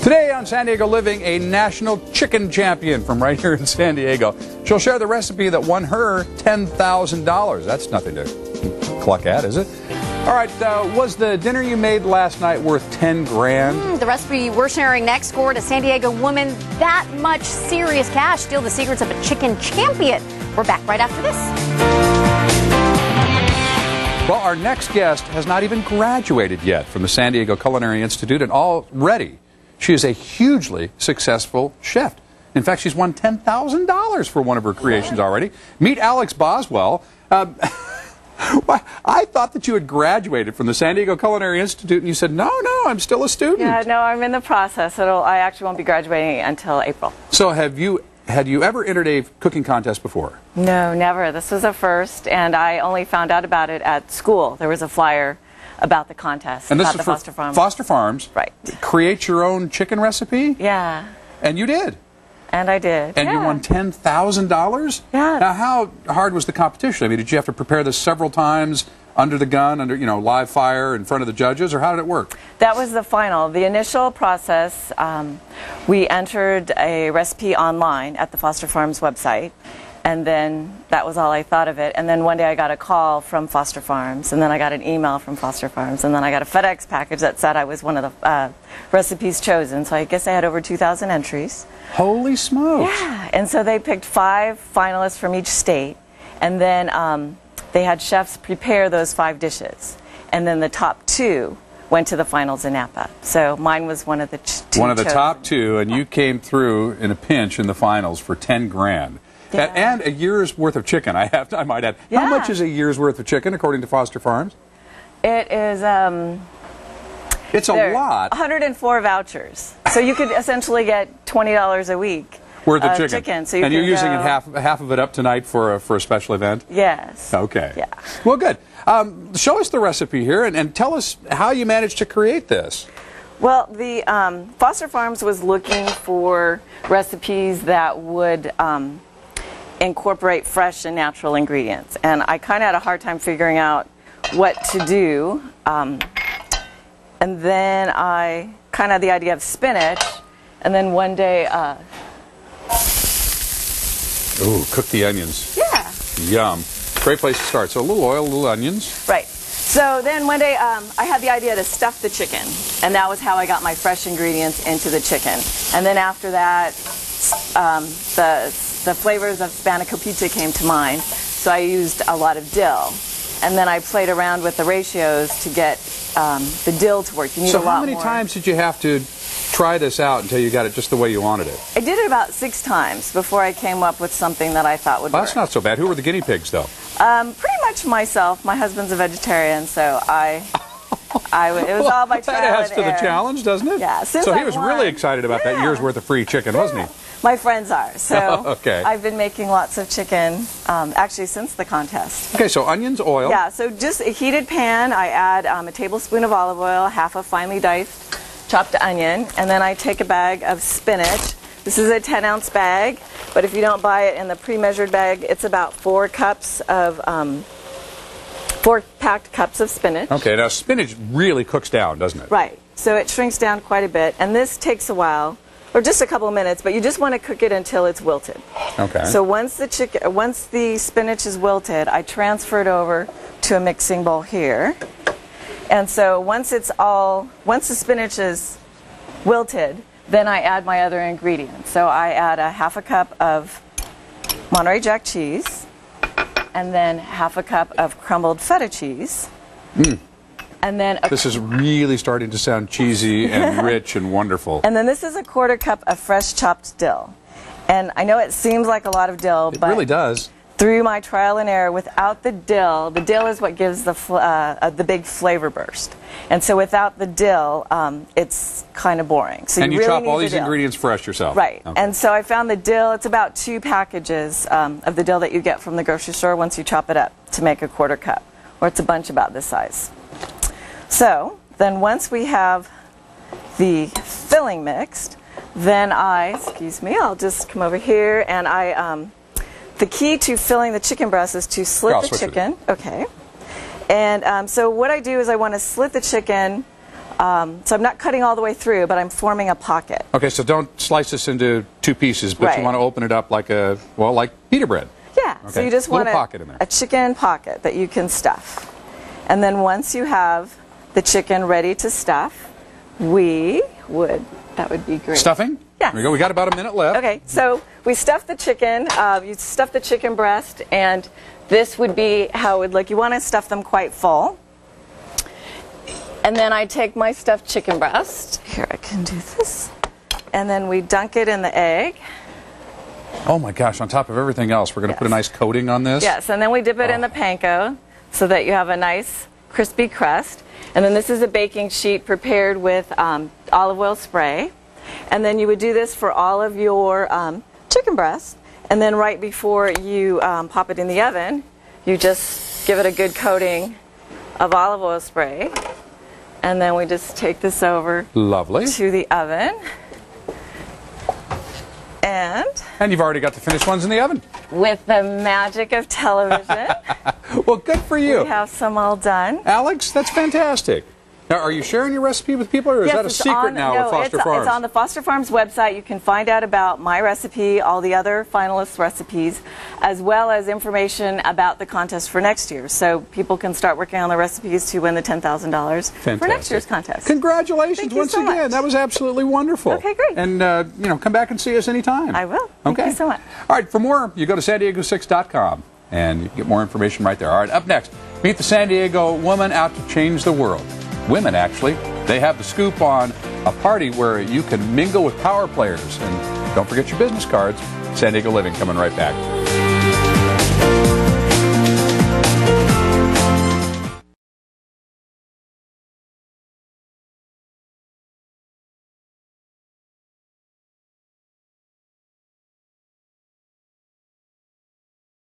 Today on San Diego Living, a national chicken champion from right here in San Diego. She'll share the recipe that won her $10,000. That's nothing to cluck at, is it? All right, was the dinner you made last night worth 10 grand? The recipe we're sharing next scored a San Diego woman that much serious cash. Steal the secrets of a chicken champion. We're back right after this. Well, our next guest has not even graduated yet from the San Diego Culinary Institute, and already she is a hugely successful chef. In fact, she's won $10,000 for one of her creations already. Meet Alex Boswell. I thought that you had graduated from the San Diego Culinary Institute, and you said, no, I'm still a student. Yeah, no, I'm in the process. I actually won't be graduating until April. So had you ever entered a cooking contest before? No, never. This was a first, and I only found out about it at school. There was a flyer about the contest. And this is for Foster Farms. Foster Farms. Right. Create your own chicken recipe? Yeah. And you did? And I did. And you won $10,000? Yeah. Now, how hard was the competition? I mean, did you have to prepare this several times under the gun, under, live fire in front of the judges, or how did it work? That was the final. The initial process, we entered a recipe online at the Foster Farms website, and then that was all I thought of it. And then one day I got a call from Foster Farms, and then I got an email from Foster Farms, and then I got a FedEx package that said I was one of the recipes chosen. So I guess I had over 2,000 entries. Holy smokes. Yeah, and so they picked 5 finalists from each state, and then they had chefs prepare those 5 dishes, and then the top 2 went to the finals in Napa. So mine was one of the two. One of the chosen. top 2, and you came through in a pinch in the finals for 10 grand. Yeah. And a year's worth of chicken, I might add. Yeah. How much is a year's worth of chicken, according to Foster Farms? It is, It's a lot. 104 vouchers. So you could essentially get $20 a week. Worth of chicken. So and you're using it half of it up tonight for a special event? Yes. Okay. Yeah. Well, good. Show us the recipe here and tell us how you managed to create this. Well, the Foster Farms was looking for recipes that would incorporate fresh and natural ingredients. And I kind of had a hard time figuring out what to do. And then I kind of had the idea of spinach. And then one day... Ooh, cook the onions. Yeah. Yum. Great place to start. So a little oil, a little onions. Right. So then one day I had the idea to stuff the chicken, and that was how I got my fresh ingredients into the chicken. And then after that, the flavors of spanakopita came to mind, so I used a lot of dill. And then I played around with the ratios to get the dill to work. You need a lot more. So how many times did you have to try this out until you got it just the way you wanted it? I did it about 6 times before I came up with something that I thought would work. That's not so bad. Who were the guinea pigs, though? Pretty much myself. My husband's a vegetarian, so it was all by trial and error. That adds to the challenge, doesn't it? Yeah. So he was really excited about that year's worth of free chicken, wasn't he? My friends are. So okay. I've been making lots of chicken, actually since the contest. Okay, so onions, oil. Yeah, so just a heated pan, I add a tablespoon of olive oil, half a finely diced chopped onion, and then I take a bag of spinach. This is a 10-ounce bag, but if you don't buy it in the pre-measured bag, it's about 4 packed cups of spinach. Okay, now spinach really cooks down, doesn't it? Right. So it shrinks down quite a bit, and this takes a while, or just a couple of minutes, but you just want to cook it until it's wilted. Okay. So once the spinach is wilted, I transfer it over to a mixing bowl here. And so once the spinach is wilted, then I add my other ingredients. So I add a half a cup of Monterey Jack cheese, and then half a cup of crumbled feta cheese. And then this is really starting to sound cheesy and rich and wonderful. And then this is a 1/4 cup of fresh chopped dill. And I know it seems like a lot of dill, but it really does. Through my trial and error, without the dill is what gives the big flavor burst. And so without the dill, it's kind of boring. So and you really chop all need these the dill. ingredients fresh yourself. Right. Okay. And so I found the dill, it's about 2 packages of the dill that you get from the grocery store once you chop it up to make a 1/4 cup, or it's a bunch about this size. So then once we have the filling mixed, then I'll just come over here, and the key to filling the chicken breast is to slit the chicken. Okay. And so what I do is I want to slit the chicken So I'm not cutting all the way through, but I'm forming a pocket. Okay, so don't slice this into 2 pieces, but Right. you want to open it up like like pita bread. Yeah, so Okay. you just want Little pocket in there. a chicken pocket that you can stuff. And then once you have the chicken ready to stuff, that would be great. Stuffing? Yes. There we go. We got about a minute left. Okay, so we stuff the chicken. You stuff the chicken breast, and this would be how it would look. You want to stuff them quite full. And then I take my stuffed chicken breast. Here, I can do this. And then we dunk it in the egg. Oh my gosh, on top of everything else, we're going to put a nice coating on this. Yes, and then we dip it in the panko so that you have a nice crispy crust. And then this is a baking sheet prepared with olive oil spray. And then you would do this for all of your chicken breasts. And then right before you pop it in the oven, you just give it a good coating of olive oil spray. And then we just take this over Lovely. to the oven. And you've already got the finished ones in the oven. With the magic of television, Well, good for you. we have some all done. Alex, that's fantastic. Now, are you sharing your recipe with people, or is that a it's secret on, now no, with Foster Farms? It's on the Foster Farms website. You can find out about my recipe, all the other finalists' recipes, as well as information about the contest for next year. So people can start working on the recipes to win the $10,000 for next year's contest. Congratulations Thank you once so again. much. That was absolutely wonderful. Okay, great. And, come back and see us anytime. I will. Thank you so much. All right, for more, you go to san-diego6.com, and you can get more information right there. All right, up next, meet the San Diego woman out to change the world. Women, actually. They have the scoop on a party where you can mingle with power players. And don't forget your business cards. San Diego Living coming right back.